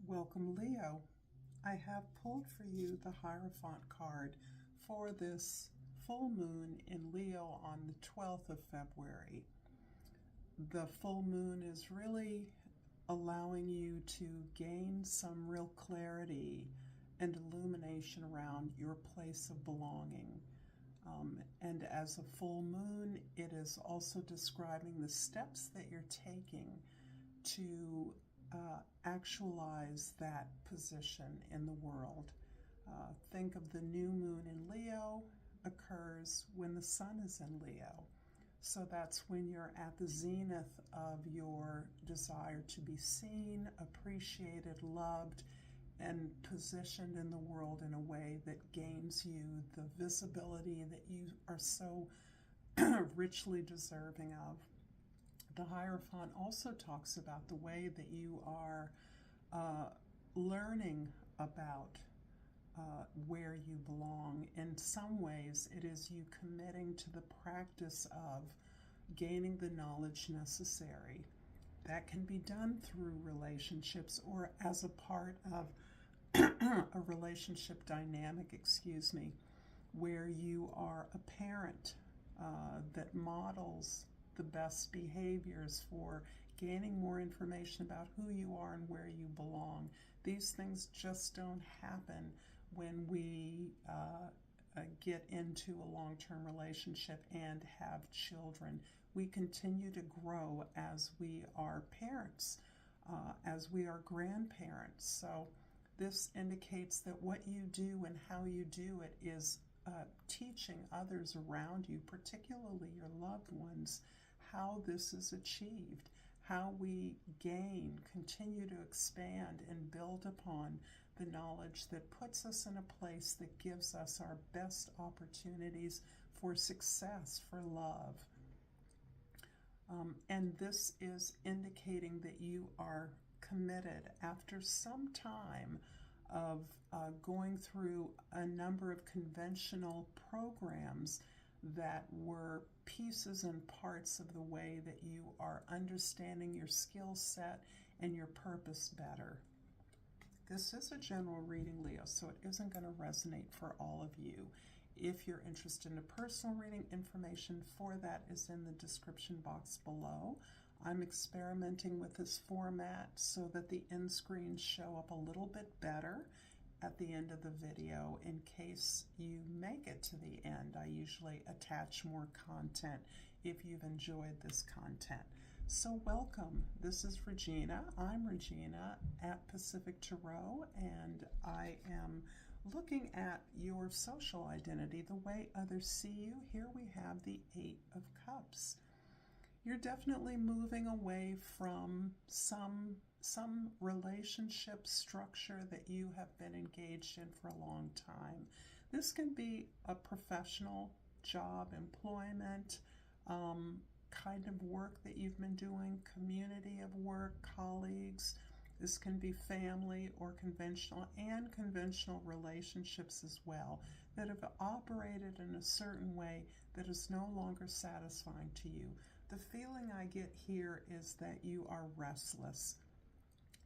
Welcome, Leo. I have pulled for you the Hierophant card for this full moon in Leo on the 12th of February. The full moon is really allowing you to gain some real clarity and illumination around your place of belonging. And as a full moon, it is also describing the steps that you're taking to actualize that position in the world. Think of the new moon in Leo occurs when the sun is in Leo. So that's when you're at the zenith of your desire to be seen, appreciated, loved, and positioned in the world in a way that gains you the visibility that you are so richly deserving of. The Hierophant also talks about the way that you are learning about where you belong. In some ways, it is you committing to the practice of gaining the knowledge necessary. That can be done through relationships or as a part of a relationship dynamic, where you are a parent that models the best behaviors for gaining more information about who you are and where you belong. These things just don't happen when we get into a long-term relationship and have children. We continue to grow as we are parents, as we are grandparents. So this indicates that what you do and how you do it is teaching others around you, particularly your loved ones, how this is achieved, how we gain, continue to expand, and build upon the knowledge that puts us in a place that gives us our best opportunities for success, for love. And this is indicating that you are committed after some time of going through a number of conventional programs that were pieces and parts of the way that you are understanding your skill set and your purpose better. This is a general reading, Leo, so it isn't going to resonate for all of you. If you're interested in a personal reading, information for that is in the description box below. I'm experimenting with this format so that the end screens show up a little bit better at the end of the video. In case you make it to the end, I usually attach more content if you've enjoyed this content. So welcome. This is Regina. I'm Regina at Pacific Tarot, and I am looking at your social identity, the way others see you. Here we have the Eight of Cups. You're definitely moving away from some relationship structure that you have been engaged in for a long time. This can be a professional job, employment, kind of work that you've been doing, community of work, colleagues. This can be family or conventional relationships as well that have operated in a certain way that is no longer satisfying to you. The feeling I get here is that you are restless.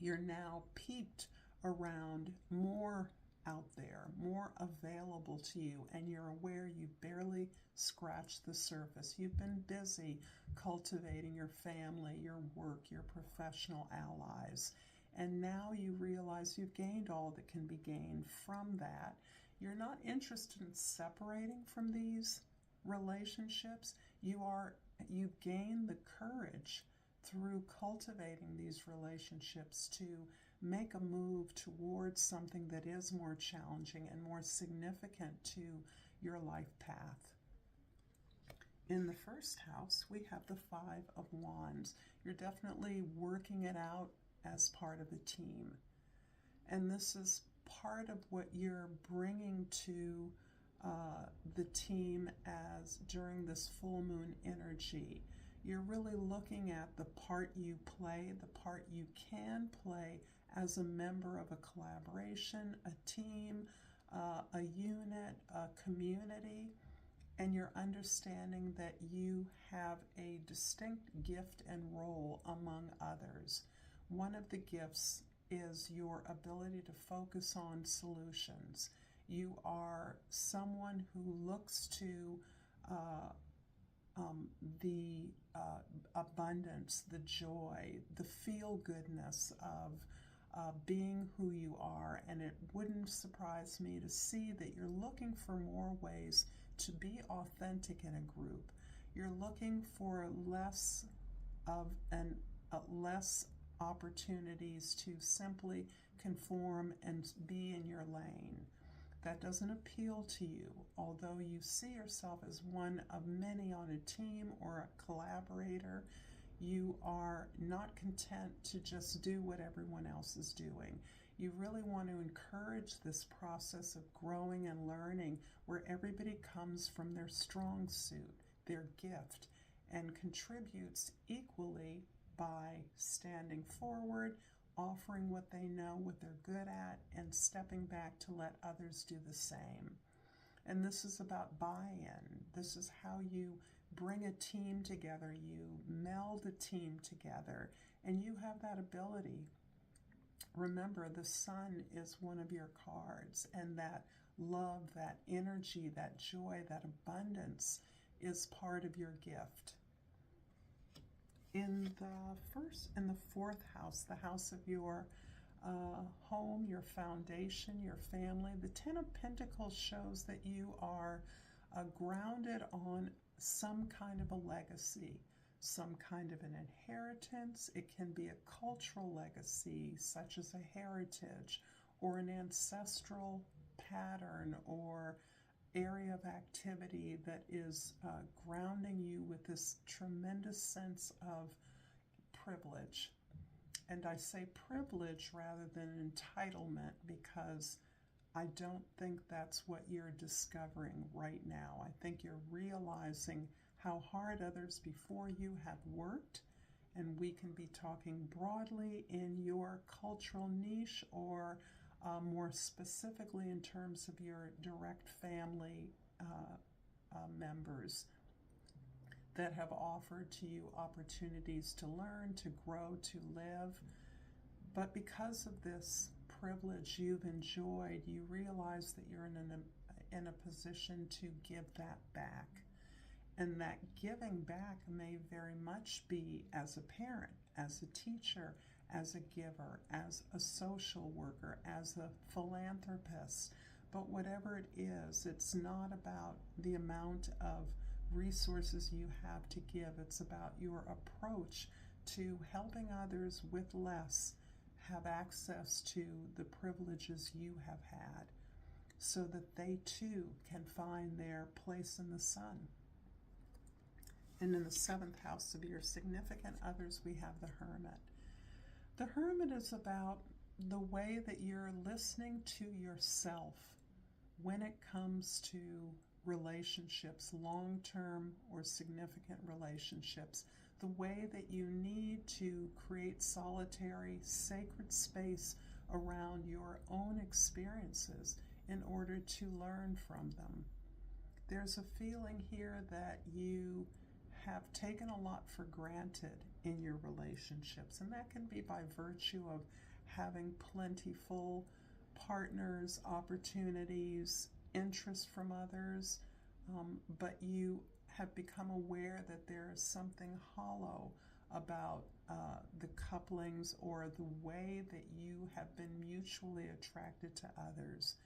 You're now peaked around more out there, more available to you, and you're aware you barely scratched the surface. You've been busy cultivating your family, your work, your professional allies, and now you realize you've gained all that can be gained from that. You're not interested in separating from these relationships. You've gained the courage through cultivating these relationships to make a move towards something that is more challenging and more significant to your life path. In the first house, we have the Five of Wands. You're definitely working it out as part of a team. And this is part of what you're bringing to the team as during this full moon energy. You're really looking at the part you play, the part you can play as a member of a collaboration, a team, a unit, a community, and you're understanding that you have a distinct gift and role among others. One of the gifts is your ability to focus on solutions. You are someone who looks to the abundance, the joy, the feel-goodness of being who you are, and it wouldn't surprise me to see that you're looking for more ways to be authentic in a group. You're looking for less opportunities to simply conform and be in your lane. That doesn't appeal to you, although you see yourself as one of many on a team or a collaborator. You are not content to just do what everyone else is doing. You really want to encourage this process of growing and learning where everybody comes from their strong suit, their gift, and contributes equally by standing forward, offering what they know, what they're good at, and stepping back to let others do the same. And this is about buy-in. This is how you bring a team together, you meld a team together, and you have that ability. Remember, the sun is one of your cards, and that love, that energy, that joy, that abundance is part of your gift. In the fourth house, the house of your home, your foundation, your family, the Ten of Pentacles shows that you are grounded on some kind of a legacy, some kind of an inheritance. It can be a cultural legacy, such as a heritage or an ancestral pattern or area of activity that is grounding you with this tremendous sense of privilege. And I say privilege rather than entitlement because I don't think that's what you're discovering right now. I think you're realizing how hard others before you have worked, and we can be talking broadly in your cultural niche or more specifically in terms of your direct family members that have offered to you opportunities to learn, to grow, to live. But because of this privilege you've enjoyed, you realize that you're in a position to give that back. And that giving back may very much be as a parent, as a teacher, as a giver, as a social worker, as a philanthropist. But whatever it is, it's not about the amount of resources you have to give. It's about your approach to helping others with less have access to the privileges you have had so that they too can find their place in the sun. And in the seventh house of your significant others, we have the Hermit. The Hermit is about the way that you're listening to yourself when it comes to relationships, long-term or significant relationships, the way that you need to create solitary, sacred space around your own experiences in order to learn from them. There's a feeling here that you have taken a lot for granted in your relationships, and that can be by virtue of having plentiful partners, opportunities, interest from others, but you have become aware that there is something hollow about the couplings or the way that you have been mutually attracted to others.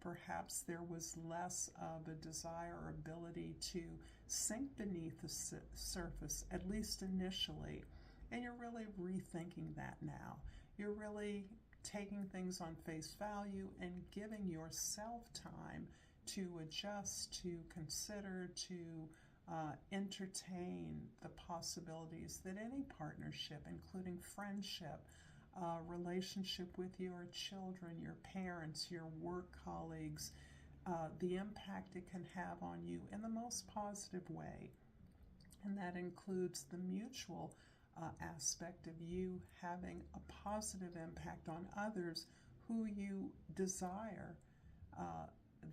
Perhaps there was less of a desire or ability to sink beneath the surface, at least initially, and you're really rethinking that now. You're really taking things on face value and giving yourself time to adjust, to consider, to entertain the possibilities that any partnership, including friendship, relationship with your children, your parents, your work colleagues, the impact it can have on you in the most positive way. And that includes the mutual aspect of you having a positive impact on others who you desire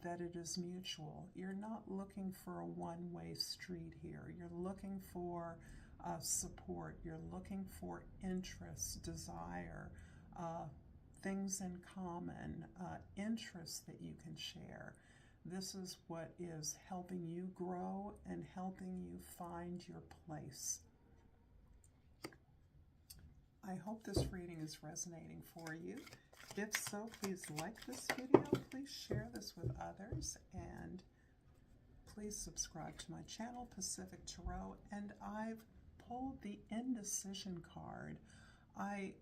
that it is mutual. You're not looking for a one-way street here. You're looking for support. You're looking for interest, desire, things in common, interests that you can share. This is what is helping you grow and helping you find your place. I hope this reading is resonating for you. If so, please like this video, please share this with others, and please subscribe to my channel, Pacific Tarot. And I've pulled the indecision card. I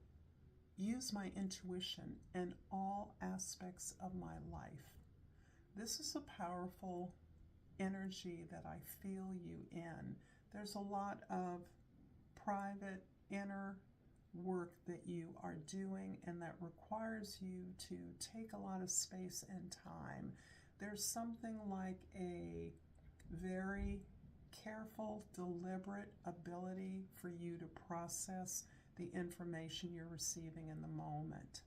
use my intuition in all aspects of my life. This is a powerful energy that I feel you in. There's a lot of private, inner work that you are doing, and that requires you to take a lot of space and time. There's something like a very careful, deliberate ability for you to process the information you're receiving in the moment.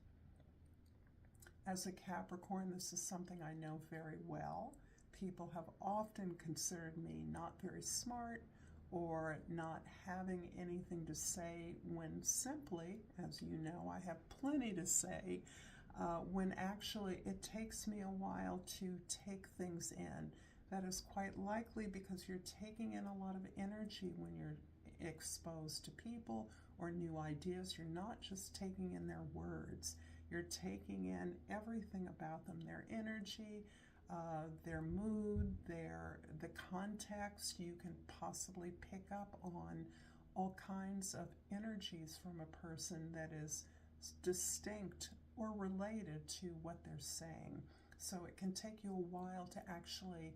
As a Capricorn, this is something I know very well. People have often considered me not very smart or not having anything to say, when simply, as you know, I have plenty to say, when actually it takes me a while to take things in. That is quite likely because you're taking in a lot of energy when you're exposed to people or new ideas. You're not just taking in their words. You're taking in everything about them, their energy, their mood, the context. You can possibly pick up on all kinds of energies from a person that is distinct or related to what they're saying. So it can take you a while to actually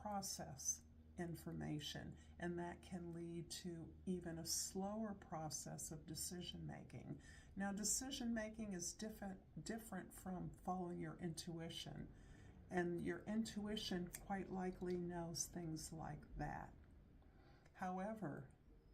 process information, and that can lead to even a slower process of decision making. Now, decision making is different from following your intuition. And your intuition quite likely knows things like that. However,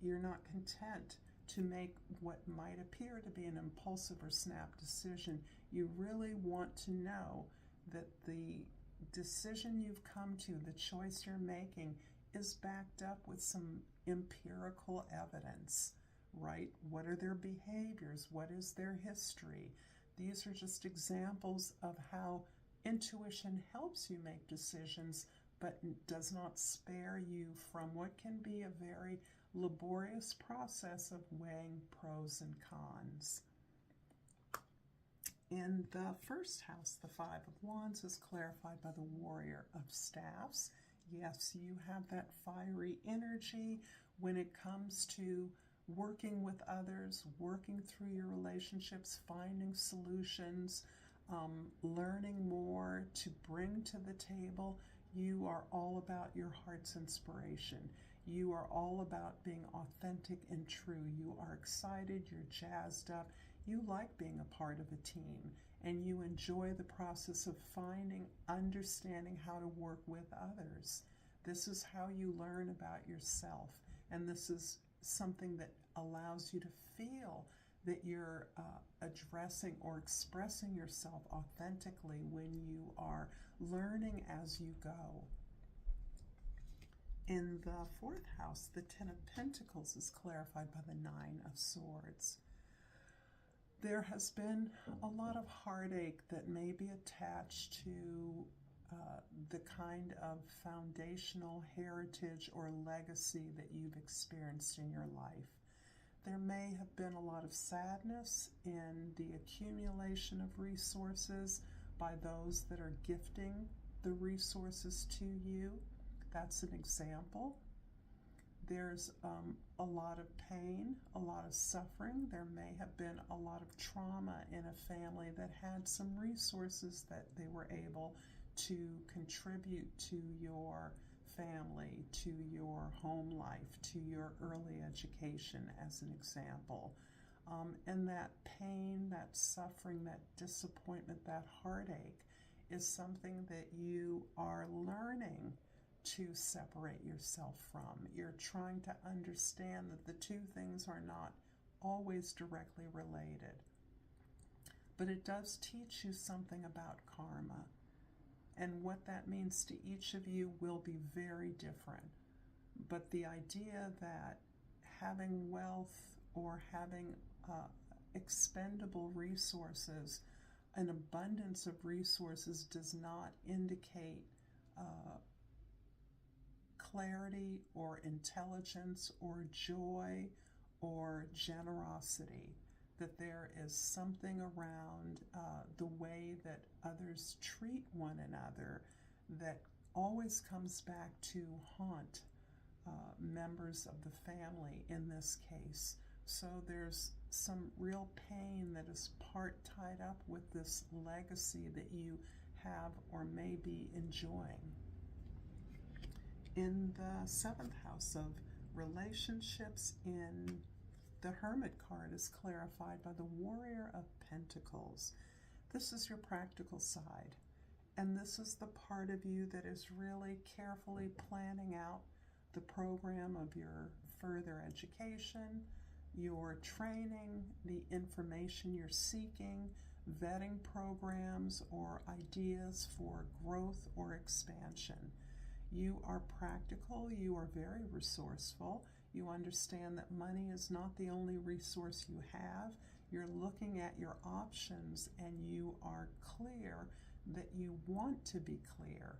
you're not content to make what might appear to be an impulsive or snap decision. You really want to know that the decision you've come to, the choice you're making, is backed up with some empirical evidence, right? What are their behaviors? What is their history? These are just examples of how intuition helps you make decisions, but does not spare you from what can be a very laborious process of weighing pros and cons. In the first house, the Five of Wands is clarified by the Warrior of Staffs. Yes, you have that fiery energy when it comes to working with others, working through your relationships, finding solutions, learning more to bring to the table. You are all about your heart's inspiration. You are all about being authentic and true. You are excited, you're jazzed up. You like being a part of a team, and you enjoy the process of finding, understanding how to work with others. This is how you learn about yourself, and this is something that allows you to feel that you're addressing or expressing yourself authentically when you are learning as you go. In the fourth house, the Ten of Pentacles is clarified by the Nine of Swords. There has been a lot of heartache that may be attached to the kind of foundational heritage or legacy that you've experienced in your life. There may have been a lot of sadness in the accumulation of resources by those that are gifting the resources to you. That's an example. There's a lot of pain, a lot of suffering. There may have been a lot of trauma in a family that had some resources that they were able to contribute to your family, to your home life, to your early education, as an example. And that pain, that suffering, that disappointment, that heartache is something that you are learning to separate yourself from. You're trying to understand that the two things are not always directly related. But it does teach you something about karma. And what that means to each of you will be very different. But the idea that having wealth or having expendable resources an abundance of resources does not indicate clarity or intelligence or joy or generosity, that there is something around the way that others treat one another that always comes back to haunt members of the family in this case. So there's some real pain that is part tied up with this legacy that you have or may be enjoying. In the 7th house of relationships, in the Hermit card is clarified by the Warrior of Pentacles. This is your practical side, and this is the part of you that is really carefully planning out the program of your further education, your training, the information you're seeking, vetting programs or ideas for growth or expansion. You are practical, you are very resourceful, you understand that money is not the only resource you have. You're looking at your options and you are clear that you want to be clear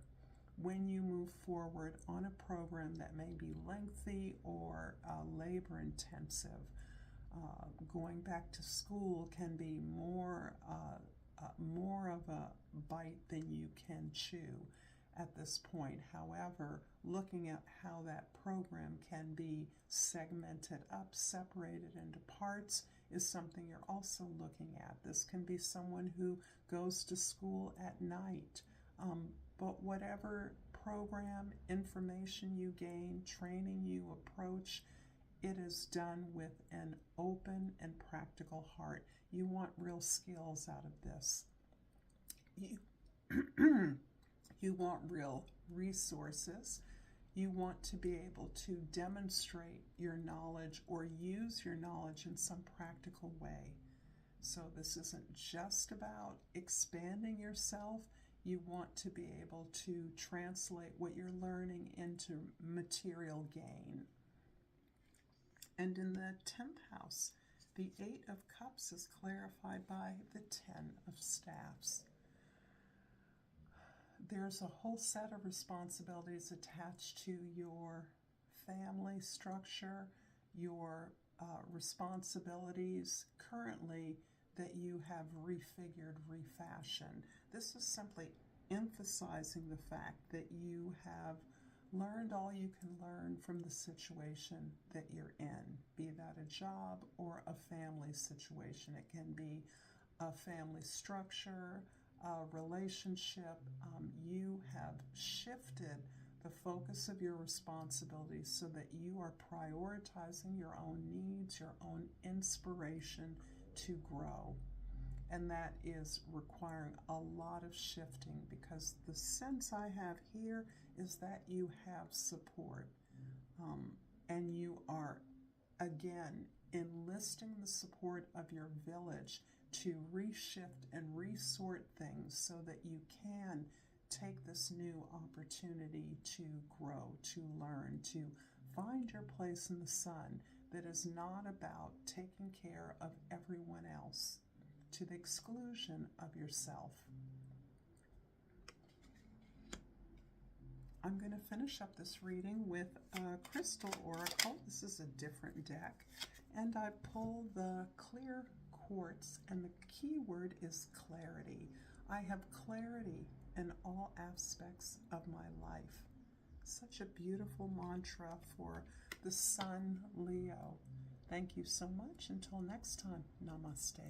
when you move forward on a program that may be lengthy or labor intensive. Going back to school can be more of a bite than you can chew at this point. However, looking at how that program can be segmented up, separated into parts, is something you're also looking at. This can be someone who goes to school at night. But whatever program, information you gain, training you approach, it is done with an open and practical heart. You want real skills out of this. You want real resources. You want to be able to demonstrate your knowledge or use your knowledge in some practical way. So this isn't just about expanding yourself. You want to be able to translate what you're learning into material gain. And in the 10th house, the 8 of Cups is clarified by the 10 of Staffs. There's a whole set of responsibilities attached to your family structure, your responsibilities currently that you have refigured, refashioned. This is simply emphasizing the fact that you have learned all you can learn from the situation that you're in, be that a job or a family situation. It can be a family structure, a relationship. You have shifted the focus of your responsibilities so that you are prioritizing your own needs, your own inspiration to grow. And that is requiring a lot of shifting, because the sense I have here is that you have support. And you are, again, enlisting the support of your village to reshift and resort things so that you can take this new opportunity to grow, to learn, to find your place in the sun that is not about taking care of everyone else to the exclusion of yourself. I'm going to finish up this reading with a crystal oracle. This is a different deck. And I pull the clear quartz, and the key word is clarity. I have clarity in all aspects of my life. Such a beautiful mantra for the Sun, Leo. Thank you so much. Until next time, namaste.